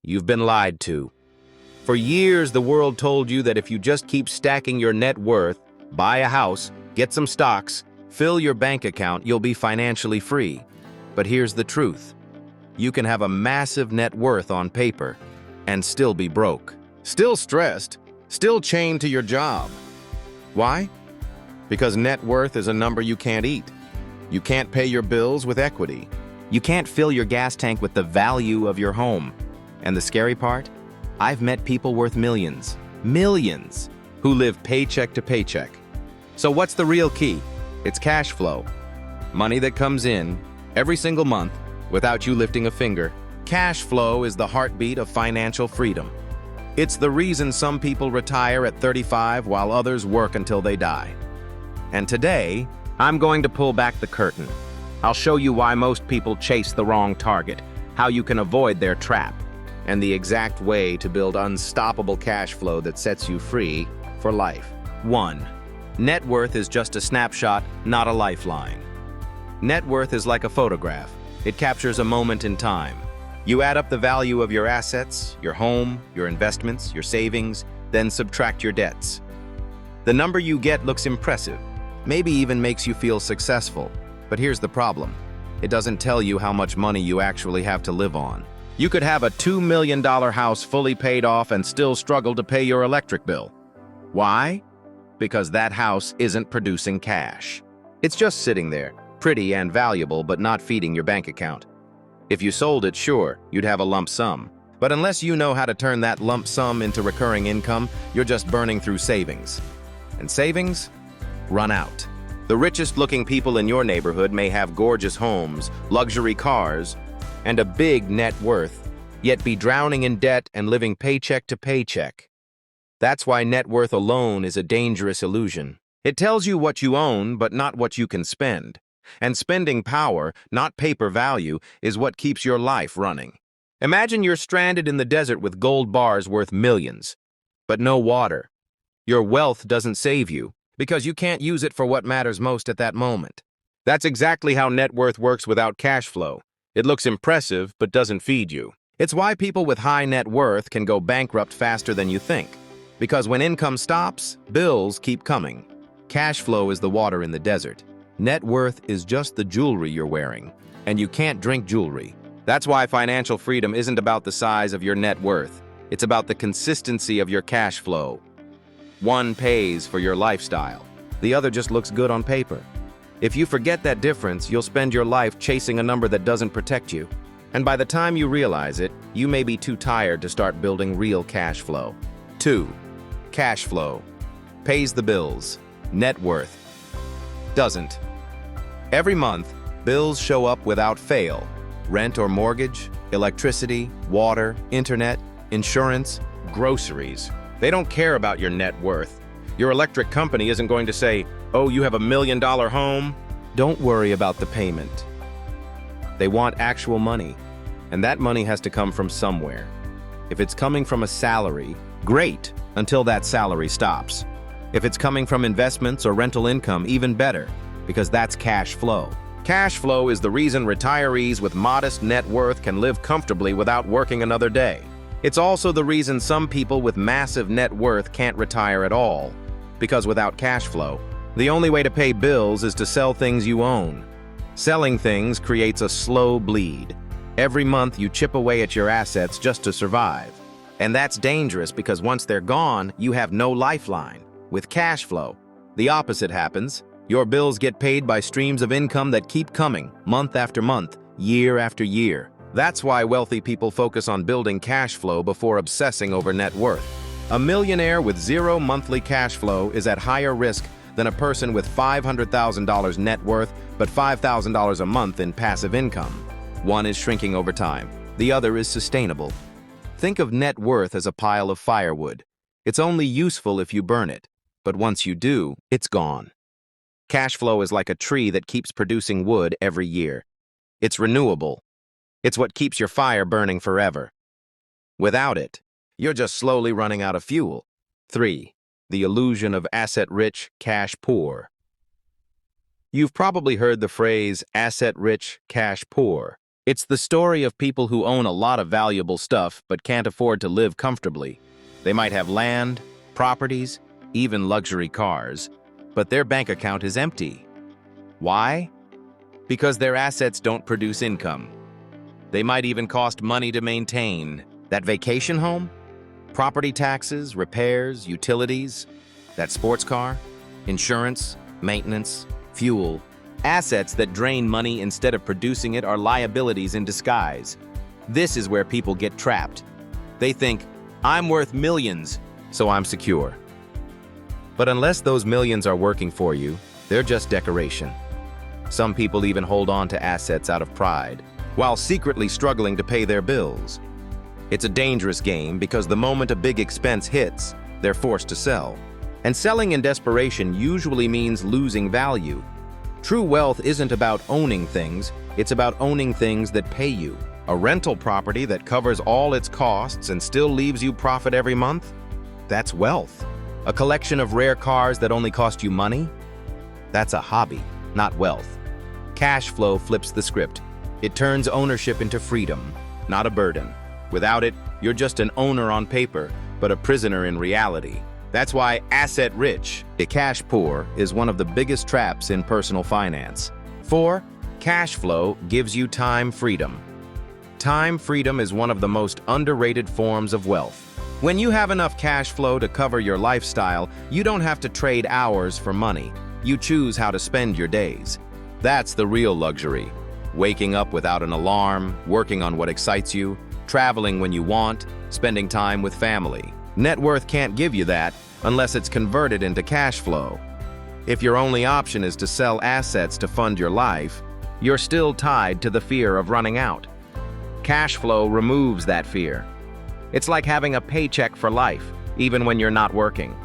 You've been lied to. For years, the world told you that if you just keep stacking your net worth, buy a house, get some stocks, fill your bank account, you'll be financially free. But here's the truth. You can have a massive net worth on paper and still be broke. Still stressed, still chained to your job. Why? Because net worth is a number you can't eat. You can't pay your bills with equity. You can't fill your gas tank with the value of your home. And the scary part? I've met people worth millions, who live paycheck to paycheck. So what's the real key? It's cash flow. Money that comes in every single month without you lifting a finger. Cash flow is the heartbeat of financial freedom. It's the reason some people retire at 35 while others work until they die. And today, I'm going to pull back the curtain. I'll show you why most people chase the wrong target, how you can avoid their trap, and the exact way to build unstoppable cash flow that sets you free for life. 1. Net worth is just a snapshot, not a lifeline. Net worth is like a photograph. It captures a moment in time. You add up the value of your assets, your home, your investments, your savings, then subtract your debts. The number you get looks impressive, maybe even makes you feel successful. But here's the problem. It doesn't tell you how much money you actually have to live on. You could have a $2 million house fully paid off and still struggle to pay your electric bill. Why? Because that house isn't producing cash. It's just sitting there, pretty and valuable, but not feeding your bank account. If you sold it, sure, you'd have a lump sum. But unless you know how to turn that lump sum into recurring income, you're just burning through savings. And savings run out. The richest-looking people in your neighborhood may have gorgeous homes, luxury cars, and a big net worth, yet be drowning in debt and living paycheck to paycheck. That's why net worth alone is a dangerous illusion. It tells you what you own, but not what you can spend. And spending power, not paper value, is what keeps your life running. Imagine you're stranded in the desert with gold bars worth millions, but no water. Your wealth doesn't save you, because you can't use it for what matters most at that moment. That's exactly how net worth works without cash flow. It looks impressive, but doesn't feed you. It's why people with high net worth can go bankrupt faster than you think. Because when income stops, bills keep coming. Cash flow is the water in the desert. Net worth is just the jewelry you're wearing, and you can't drink jewelry. That's why financial freedom isn't about the size of your net worth. It's about the consistency of your cash flow. One pays for your lifestyle. The other just looks good on paper. If you forget that difference, you'll spend your life chasing a number that doesn't protect you. And by the time you realize it, you may be too tired to start building real cash flow. 2. Cash flow pays the bills. Net worth doesn't. Every month, bills show up without fail. Rent or mortgage, electricity, water, internet, insurance, groceries. They don't care about your net worth. Your electric company isn't going to say, "Oh, you have $1 million home." Don't worry about the payment. They want actual money, and that money has to come from somewhere. If it's coming from a salary, great, until that salary stops. If it's coming from investments or rental income, even better, because that's cash flow. Cash flow is the reason retirees with modest net worth can live comfortably without working another day. It's also the reason some people with massive net worth can't retire at all, because without cash flow, the only way to pay bills is to sell things you own. Selling things creates a slow bleed. Every month you chip away at your assets just to survive. And that's dangerous because once they're gone, you have no lifeline. With cash flow, the opposite happens. Your bills get paid by streams of income that keep coming, month after month, year after year. That's why wealthy people focus on building cash flow before obsessing over net worth. A millionaire with zero monthly cash flow is at higher risk than a person with $500,000 net worth but $5,000 a month in passive income. One is shrinking over time. The other is sustainable. Think of net worth as a pile of firewood. It's only useful if you burn it, but once you do, it's gone. Cash flow is like a tree that keeps producing wood every year. It's renewable. It's what keeps your fire burning forever. Without it, you're just slowly running out of fuel. 3. The illusion of asset-rich, cash-poor. You've probably heard the phrase asset-rich, cash-poor. It's the story of people who own a lot of valuable stuff but can't afford to live comfortably. They might have land, properties, even luxury cars, but their bank account is empty. Why? Because their assets don't produce income. They might even cost money to maintain. That vacation home? Property taxes, repairs, utilities, that sports car, insurance, maintenance, fuel. Assets that drain money instead of producing it are liabilities in disguise. This is where people get trapped. They think, I'm worth millions, so I'm secure. But unless those millions are working for you, they're just decoration. Some people even hold on to assets out of pride, while secretly struggling to pay their bills. It's a dangerous game because the moment a big expense hits, they're forced to sell. And selling in desperation usually means losing value. True wealth isn't about owning things, it's about owning things that pay you. A rental property that covers all its costs and still leaves you profit every month? That's wealth. A collection of rare cars that only cost you money? That's a hobby, not wealth. Cash flow flips the script. It turns ownership into freedom, not a burden. Without it, you're just an owner on paper, but a prisoner in reality. That's why asset-rich, cash poor, is one of the biggest traps in personal finance. 4. Cash flow gives you time freedom. Time freedom is one of the most underrated forms of wealth. When you have enough cash flow to cover your lifestyle, you don't have to trade hours for money. You choose how to spend your days. That's the real luxury. Waking up without an alarm, working on what excites you, traveling when you want, spending time with family. Net worth can't give you that unless it's converted into cash flow. If your only option is to sell assets to fund your life, you're still tied to the fear of running out. Cash flow removes that fear. It's like having a paycheck for life, even when you're not working.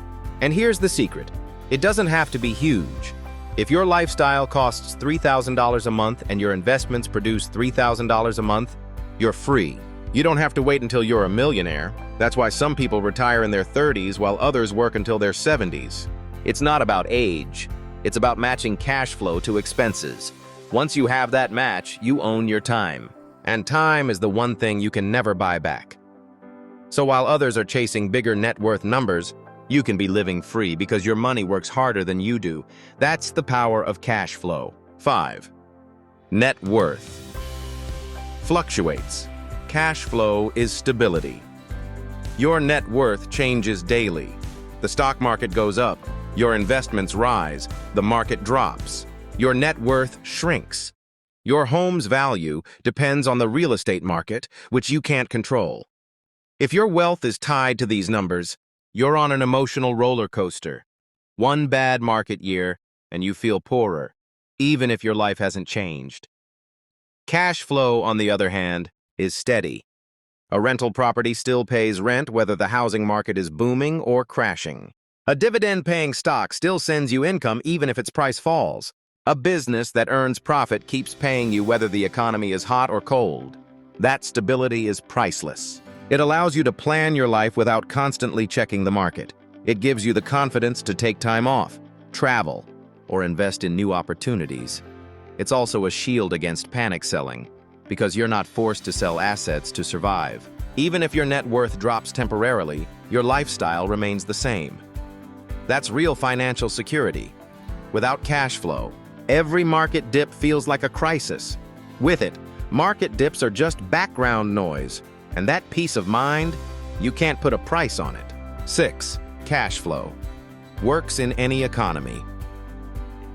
And here's the secret. It doesn't have to be huge. If your lifestyle costs $3,000 a month and your investments produce $3,000 a month, you're free. You don't have to wait until you're a millionaire. That's why some people retire in their 30s while others work until their 70s. It's not about age. It's about matching cash flow to expenses. Once you have that match, you own your time. And time is the one thing you can never buy back. So while others are chasing bigger net worth numbers, you can be living free because your money works harder than you do. That's the power of cash flow. 5. Net worth fluctuates. Cash flow is stability. Your net worth changes daily. The stock market goes up, your investments rise, the market drops. Your net worth shrinks. Your home's value depends on the real estate market, which you can't control. If your wealth is tied to these numbers, you're on an emotional roller coaster. One bad market year, and you feel poorer, even if your life hasn't changed. Cash flow, on the other hand, is steady. A rental property still pays rent whether the housing market is booming or crashing. A dividend-paying stock still sends you income even if its price falls. A business that earns profit keeps paying you whether the economy is hot or cold. That stability is priceless. It allows you to plan your life without constantly checking the market. It gives you the confidence to take time off, travel, or invest in new opportunities. It's also a shield against panic selling, because you're not forced to sell assets to survive. Even if your net worth drops temporarily, your lifestyle remains the same. That's real financial security. Without cash flow, every market dip feels like a crisis. With it, market dips are just background noise. And that peace of mind, you can't put a price on it. 6. Cash flow works in any economy.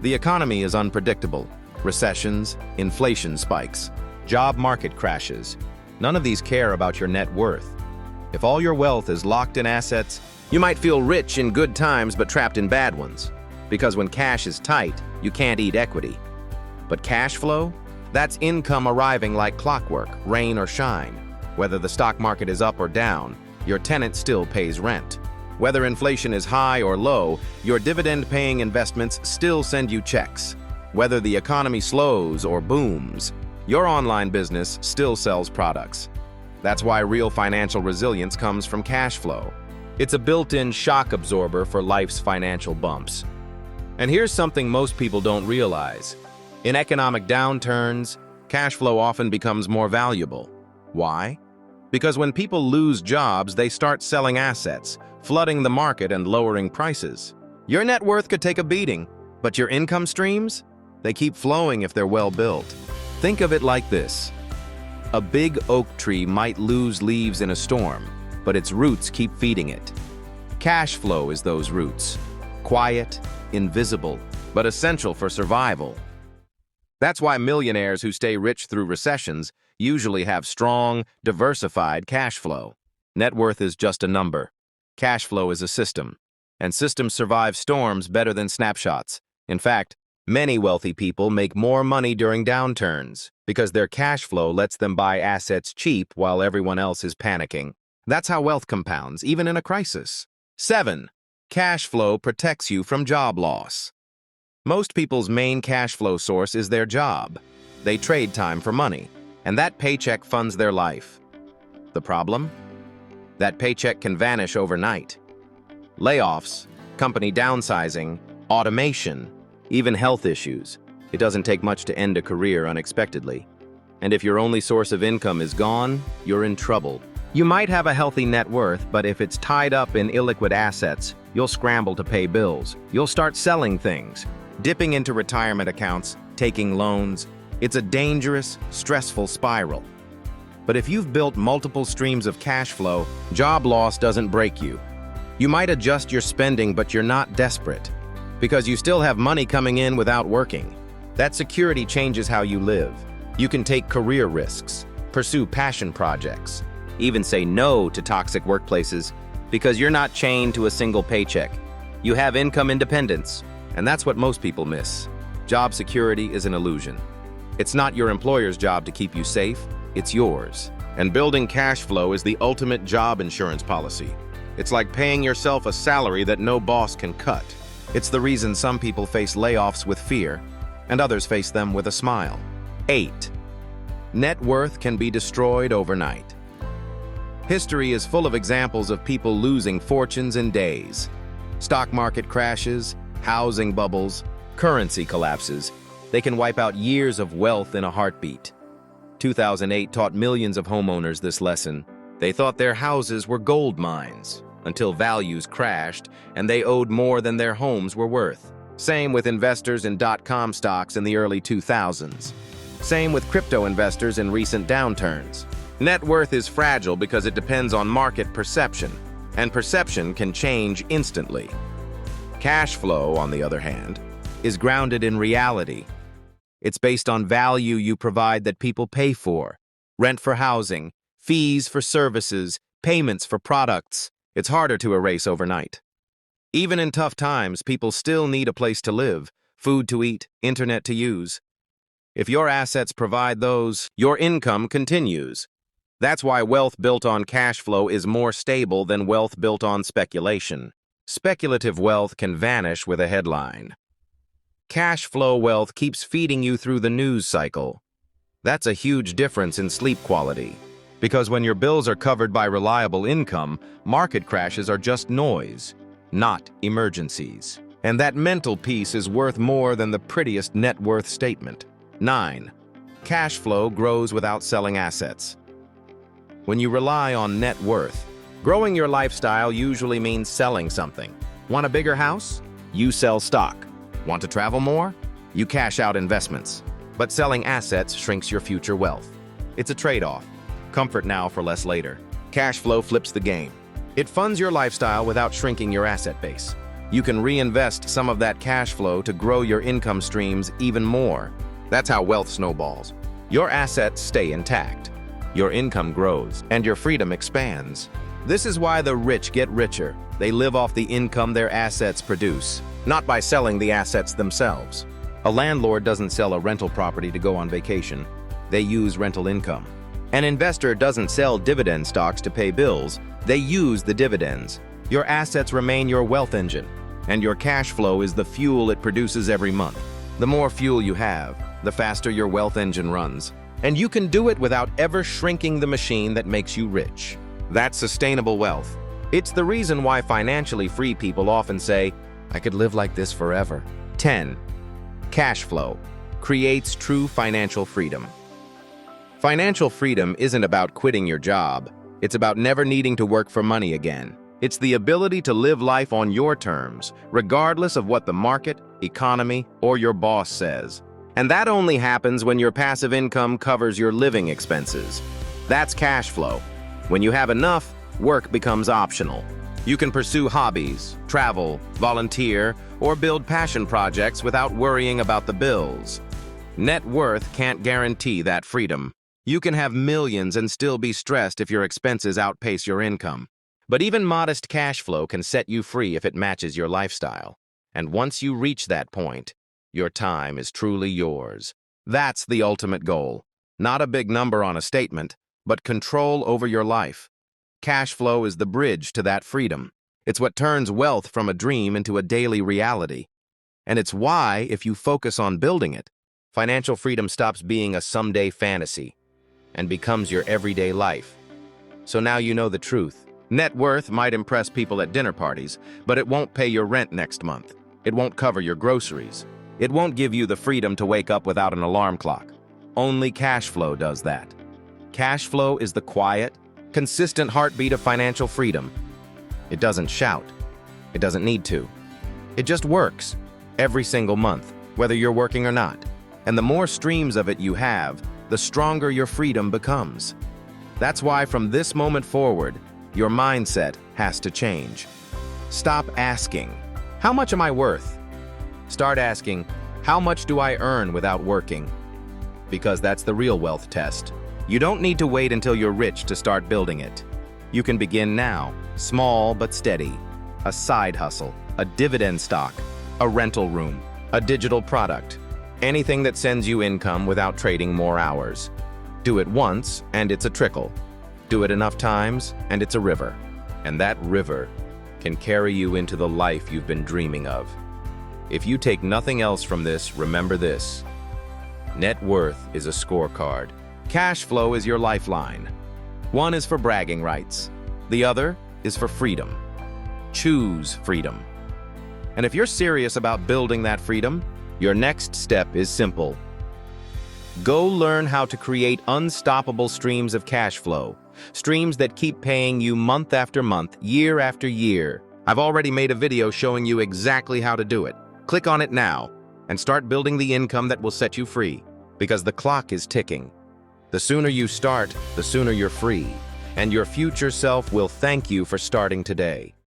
The economy is unpredictable. Recessions, inflation spikes, job market crashes. None of these care about your net worth. If all your wealth is locked in assets, you might feel rich in good times but trapped in bad ones. Because when cash is tight, you can't eat equity. But cash flow? That's income arriving like clockwork, rain or shine. Whether the stock market is up or down, your tenant still pays rent. Whether inflation is high or low, your dividend-paying investments still send you checks. Whether the economy slows or booms, your online business still sells products. That's why real financial resilience comes from cash flow. It's a built-in shock absorber for life's financial bumps. And here's something most people don't realize. In economic downturns, cash flow often becomes more valuable. Why? Because when people lose jobs, they start selling assets, flooding the market and lowering prices. Your net worth could take a beating, but your income streams? They keep flowing if they're well built. Think of it like this. A big oak tree might lose leaves in a storm, but its roots keep feeding it. Cash flow is those roots. Quiet, invisible, but essential for survival. That's why millionaires who stay rich through recessions usually have strong, diversified cash flow. Net worth is just a number. Cash flow is a system, and systems survive storms better than snapshots. In fact, many wealthy people make more money during downturns because their cash flow lets them buy assets cheap while everyone else is panicking. That's how wealth compounds, even in a crisis. 7. Cash flow protects you from job loss. Most people's main cash flow source is their job. They trade time for money, and that paycheck funds their life. The problem? That paycheck can vanish overnight. Layoffs, company downsizing, automation, even health issues. It doesn't take much to end a career unexpectedly. And if your only source of income is gone, you're in trouble. You might have a healthy net worth, but if it's tied up in illiquid assets, you'll scramble to pay bills. You'll start selling things, dipping into retirement accounts, taking loans. It's a dangerous, stressful spiral. But if you've built multiple streams of cash flow, job loss doesn't break you. You might adjust your spending, but you're not desperate, because you still have money coming in without working. That security changes how you live. You can take career risks, pursue passion projects, even say no to toxic workplaces, because you're not chained to a single paycheck. You have income independence, and that's what most people miss. Job security is an illusion. It's not your employer's job to keep you safe, it's yours. And building cash flow is the ultimate job insurance policy. It's like paying yourself a salary that no boss can cut. It's the reason some people face layoffs with fear, and others face them with a smile. 8. Net worth can be destroyed overnight. History is full of examples of people losing fortunes in days. Stock market crashes, housing bubbles, currency collapses. They can wipe out years of wealth in a heartbeat. 2008 taught millions of homeowners this lesson. They thought their houses were gold mines until values crashed and they owed more than their homes were worth. Same with investors in dot-com stocks in the early 2000s. Same with crypto investors in recent downturns. Net worth is fragile because it depends on market perception, and perception can change instantly. Cash flow, on the other hand, is grounded in reality. It's based on value you provide that people pay for. Rent for housing, fees for services, payments for products. It's harder to erase overnight. Even in tough times, people still need a place to live, food to eat, internet to use. If your assets provide those, your income continues. That's why wealth built on cash flow is more stable than wealth built on speculation. Speculative wealth can vanish with a headline. Cash flow wealth keeps feeding you through the news cycle. That's a huge difference in sleep quality. Because when your bills are covered by reliable income, market crashes are just noise, not emergencies. And that mental peace is worth more than the prettiest net worth statement. 9. Cash flow grows without selling assets. When you rely on net worth, growing your lifestyle usually means selling something. Want a bigger house? You sell stock. Want to travel more? You cash out investments. But selling assets shrinks your future wealth. It's a trade-off. Comfort now for less later. Cash flow flips the game. It funds your lifestyle without shrinking your asset base. You can reinvest some of that cash flow to grow your income streams even more. That's how wealth snowballs. Your assets stay intact. Your income grows, and your freedom expands. This is why the rich get richer. They live off the income their assets produce, not by selling the assets themselves. A landlord doesn't sell a rental property to go on vacation. They use rental income. An investor doesn't sell dividend stocks to pay bills. They use the dividends. Your assets remain your wealth engine, and your cash flow is the fuel it produces every month. The more fuel you have, the faster your wealth engine runs. And you can do it without ever shrinking the machine that makes you rich. That's sustainable wealth. It's the reason why financially free people often say, "I could live like this forever." 10. Cash flow creates true financial freedom. Financial freedom isn't about quitting your job. It's about never needing to work for money again. It's the ability to live life on your terms, regardless of what the market, economy, or your boss says. And that only happens when your passive income covers your living expenses. That's cash flow. When you have enough, work becomes optional. You can pursue hobbies, travel, volunteer, or build passion projects without worrying about the bills. Net worth can't guarantee that freedom. You can have millions and still be stressed if your expenses outpace your income. But even modest cash flow can set you free if it matches your lifestyle. And once you reach that point, your time is truly yours. That's the ultimate goal. Not a big number on a statement, but control over your life. Cash flow is the bridge to that freedom. It's what turns wealth from a dream into a daily reality. And it's why, if you focus on building it, financial freedom stops being a someday fantasy and becomes your everyday life. So now you know the truth. Net worth might impress people at dinner parties, but it won't pay your rent next month. It won't cover your groceries. It won't give you the freedom to wake up without an alarm clock. Only cash flow does that. Cash flow is the quiet, consistent heartbeat of financial freedom. It doesn't shout. It doesn't need to. It just works every single month, whether you're working or not. And the more streams of it you have, the stronger your freedom becomes. That's why from this moment forward, your mindset has to change. Stop asking, how much am I worth? Start asking, how much do I earn without working? Because that's the real wealth test. You don't need to wait until you're rich to start building it. You can begin now, small but steady. A side hustle, a dividend stock, a rental room, a digital product. Anything that sends you income without trading more hours. Do it once, and it's a trickle. Do it enough times, and it's a river. And that river can carry you into the life you've been dreaming of. If you take nothing else from this, remember this. Net worth is a scorecard. Cash flow is your lifeline. One is for bragging rights. The other is for freedom. Choose freedom. And if you're serious about building that freedom, your next step is simple. Go learn how to create unstoppable streams of cash flow. Streams that keep paying you month after month, year after year. I've already made a video showing you exactly how to do it. Click on it now and start building the income that will set you free. Because the clock is ticking. The sooner you start, the sooner you're free. And your future self will thank you for starting today.